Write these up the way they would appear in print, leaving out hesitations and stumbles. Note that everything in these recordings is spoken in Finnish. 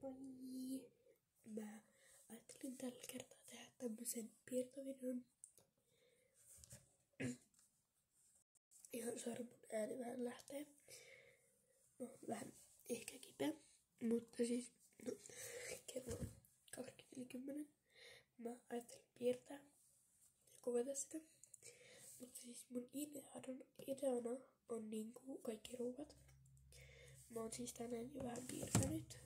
Moi! Mä ajattelin tällä kertaa tehdä tämmösen piirtovideon. Ihan sori, mun ääni vähän lähtee. Mä oon vähän ehkä kipeä, mutta siis kello on 20:10. Mä ajattelin piirtää ja kuvata sitä. Mutta siis mun ideana on niinku kaikki ruuat. Mä oon siis tänään jo vähän piirtänyt.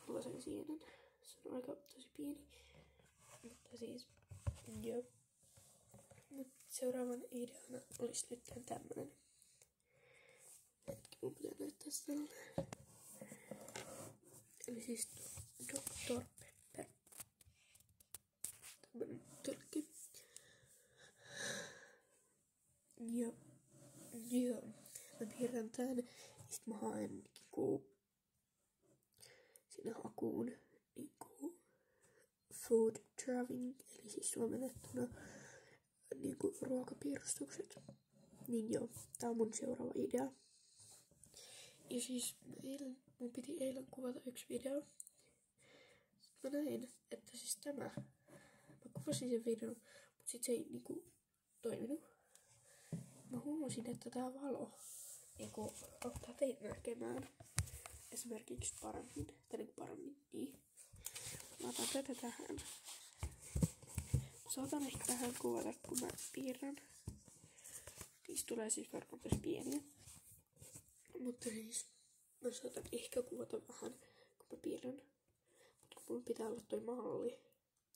Tuollaisen sienen. Se on aika tosi pieni. Mutta siis, joo. Mut seuraavan ideana olisi nyt tämmönen. Hetki, mun pitää näyttää sitä. Eli siis Dr. Pepper. Tämmönen tölkki. Ja joo. Mä piirrän tän. Sit mä haen sinne hakuun food drawing, eli siis suomennettuna ruokapiirustukset. Niin joo, tää on mun seuraava idea. Ja siis mun piti eilen kuvata yksi video. Sitten mä näin, että siis mä kuvasin sen videon, mutta sit se ei toiminut. Mä huomasin, että tää valo auttaa teitä näkemään esimerkiksi paremmin, niin. Mä otan tätä tähän. Saatan ehkä tähän kuvata, kun mä piirrän. Niistä tulee siis varmaan tosi pieniä. Mutta siis mä saatan ehkä kuvata vähän, kun mä piirrän. Mutta mun pitää olla toi malli,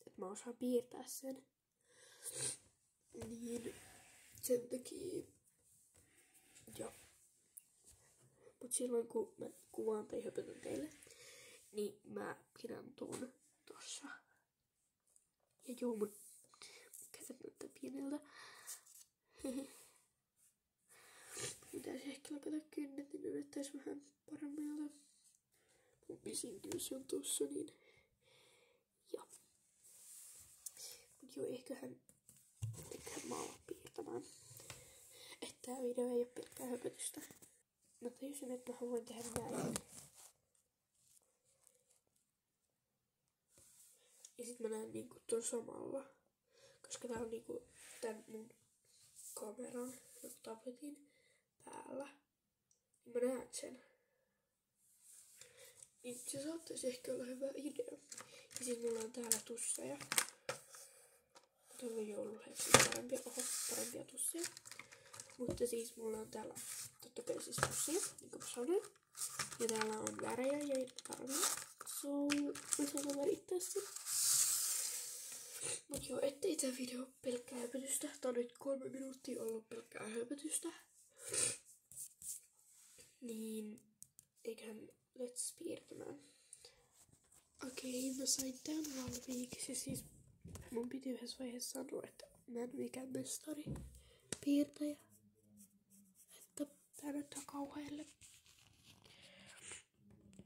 että mä osaan piirtää sen. Niin sen takia. Joo. Mut silloin kun mä kuvaan tai höpötän teille, niin mä pidän tuon tossa. Ja joo, mun kädet näyttää pieneltä. Pitäisi ehkä lakata kynnet, niin ne näyttäisi vähän paremmilta. Mun pisin kynsi on tossa, niin joo. Mut joo, eiköhän mä ala piirtämään. Että tää video ei oo pelkkää höpötystä. Mä tajusin, että mä voin tehdä näin. Ja sit mä näen ton samalla. Koska tää on tän mun kameran, tabletin päällä. Niin mä näen sen. Niin se saattaisi ehkä olla hyvä idea. Ja sit mulla on täällä tusseja. Tuolla on joululeeksi parempia tusseja. Mutta siis mulla on täällä totta kai siis tusseja, niin kuin mä sanoin. Ja täällä on värejä, joita tarvii. So, mä sanon välittää sen. Mut joo, ettei tää video oo pelkkää höpötystä. Tää on nyt 3 minuuttia ollut pelkkää höpötystä. Niin, eiköhän let's piirtämään. Okei, mä sain tän valmiiksi. Siis mun piti yhdessä vaiheessa sanoa, että mä en mikään mestari piirtäjä. Että tää näyttää kauhealle.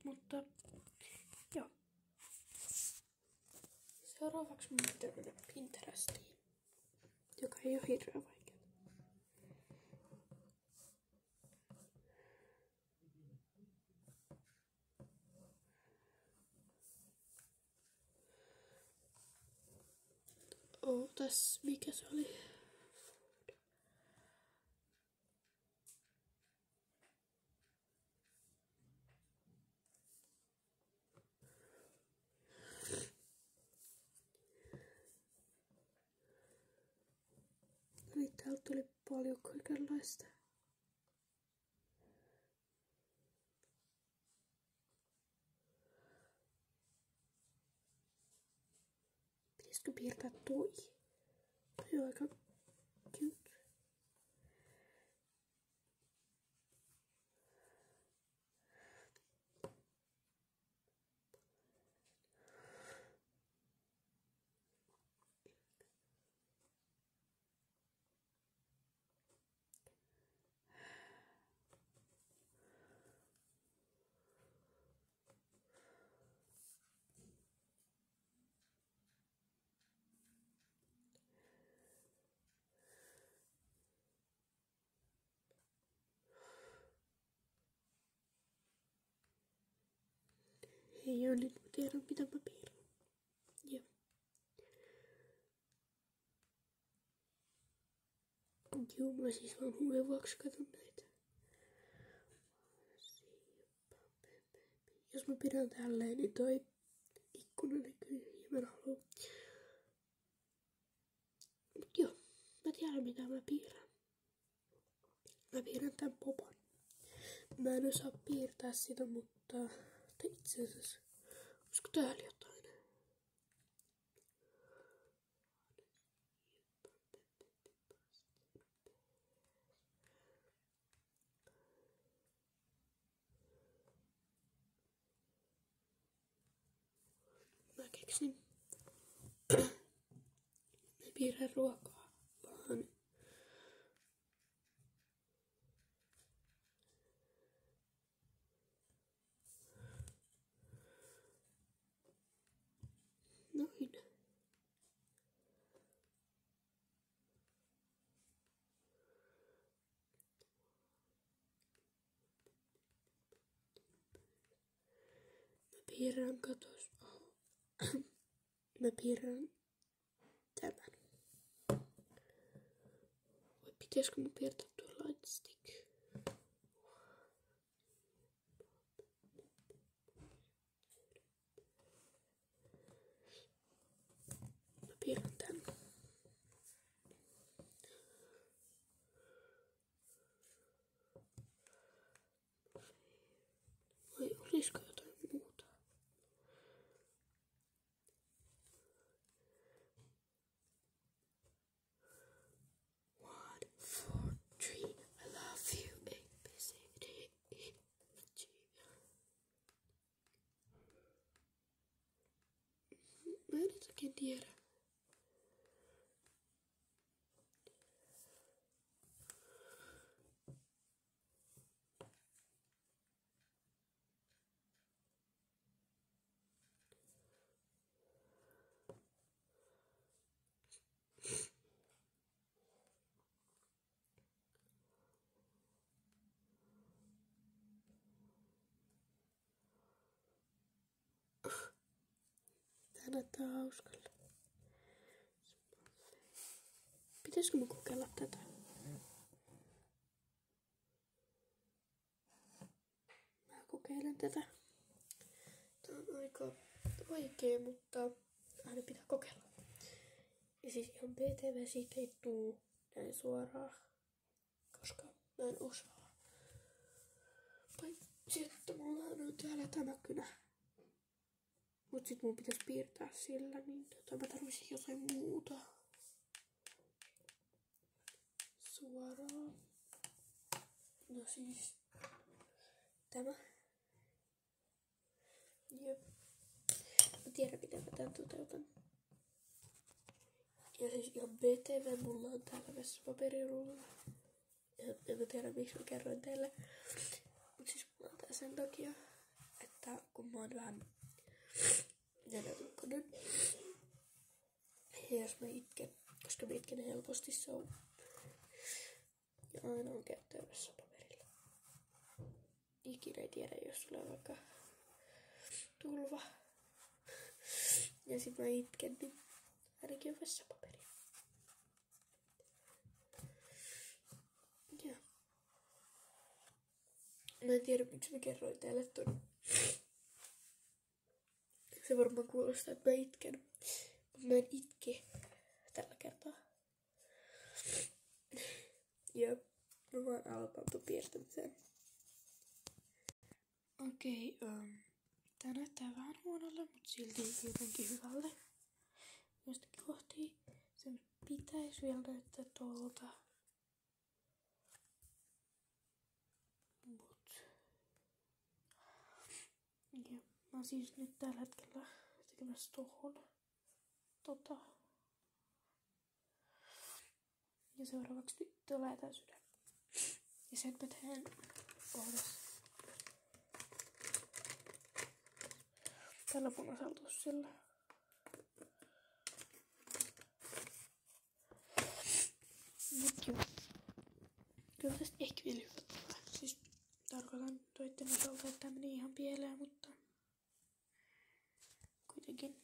Mutta joo. Seuraavaksi mun pitää mennä Pinterestiin, joka ei oo hirveän vaikea. Ootas, mikä se oli? Eli täältä tuli paljon kaikenlaista. Pitäisikö piirtää toi? Se on aika cute. Ei ole, nyt mä tiedän mitä mä piirrän. Joo. Joo, mä siis vaan huulen vuoksi katon näitä. Jos mä pidän tälleen, niin toi ikkuna näkyy ja mä en halua. Mut joo, mä tiedän mitä mä piirrän. Mä piirrän tän popon. Mä en osaa piirtää sitä, mutta itse asiassa, olisiko täällä jotain? Mä keksin. Mä piirrän ruokaa, vaan noin. Mä piirrän katos. Mä piirrän tämän. Vai pitäisikö mä piirtää tuo lightstick? Mä piirrän tän. Vai olisiko jotain muuta? 1, 4, 3, I love you, A, B, C, D, E, F, G. Mä en jotenkin tiedä. Tää näyttää hauskalle. Pitäisikö mä kokeilla tätä? Mä kokeilen tätä. Tää on aika vaikea, mutta aina pitää kokeilla. Ja siis ihan BTV siitä ei tuu näin suoraan, koska mä en osaa. Paitsi että mulla on täällä tämä kynä. Mut sit mun pitäis piirtää sillä, niin mä tarvisin jotain muuta. Suoraan. No siis tämä. Jep. Mä tiedän miten mä tän toteutan. Ja siis ihan BTV mulla on täällä vessapaperirulla. En mä tiedä miksi mä kerroin teille. Mut siis mulla on tää sen takia, että kun mä oon vähän nenätukkonen. Ja jos mä itken, koska mä itken helposti, se on. Ja aina on käyttää vessapaperilla. Ikinä ei tiedä, jos tulee vaikka tulva. Ja sit mä itken, niin ainakin on vessapaperi. Ja. Mä en tiedä, miksi mä kerroin teille ton. Se varmaan kuulostaa, että mä itken. Mutta mä en itke tällä kertaa. Ja mä vaan aloitan piirtämisen. Okei, tää näyttää vähän huonolle, mutta silti jotenkin hyvälle. Jostakin kohti sen pitäisi vielä näyttää tuolta. Ja mä oon siis nyt tällä hetkellä tekemässä tohon. Ja seuraavaksi nyt tulee tää sydän. Ja sen mä teen kohdassa. Tällä punaisella tussilla. Mut joo. Kyllä tästä ehkä vielä hyvä tulee. Siis tarkoitan toitten osalta, että tää meni ihan pieleen, mutta kuitenkin.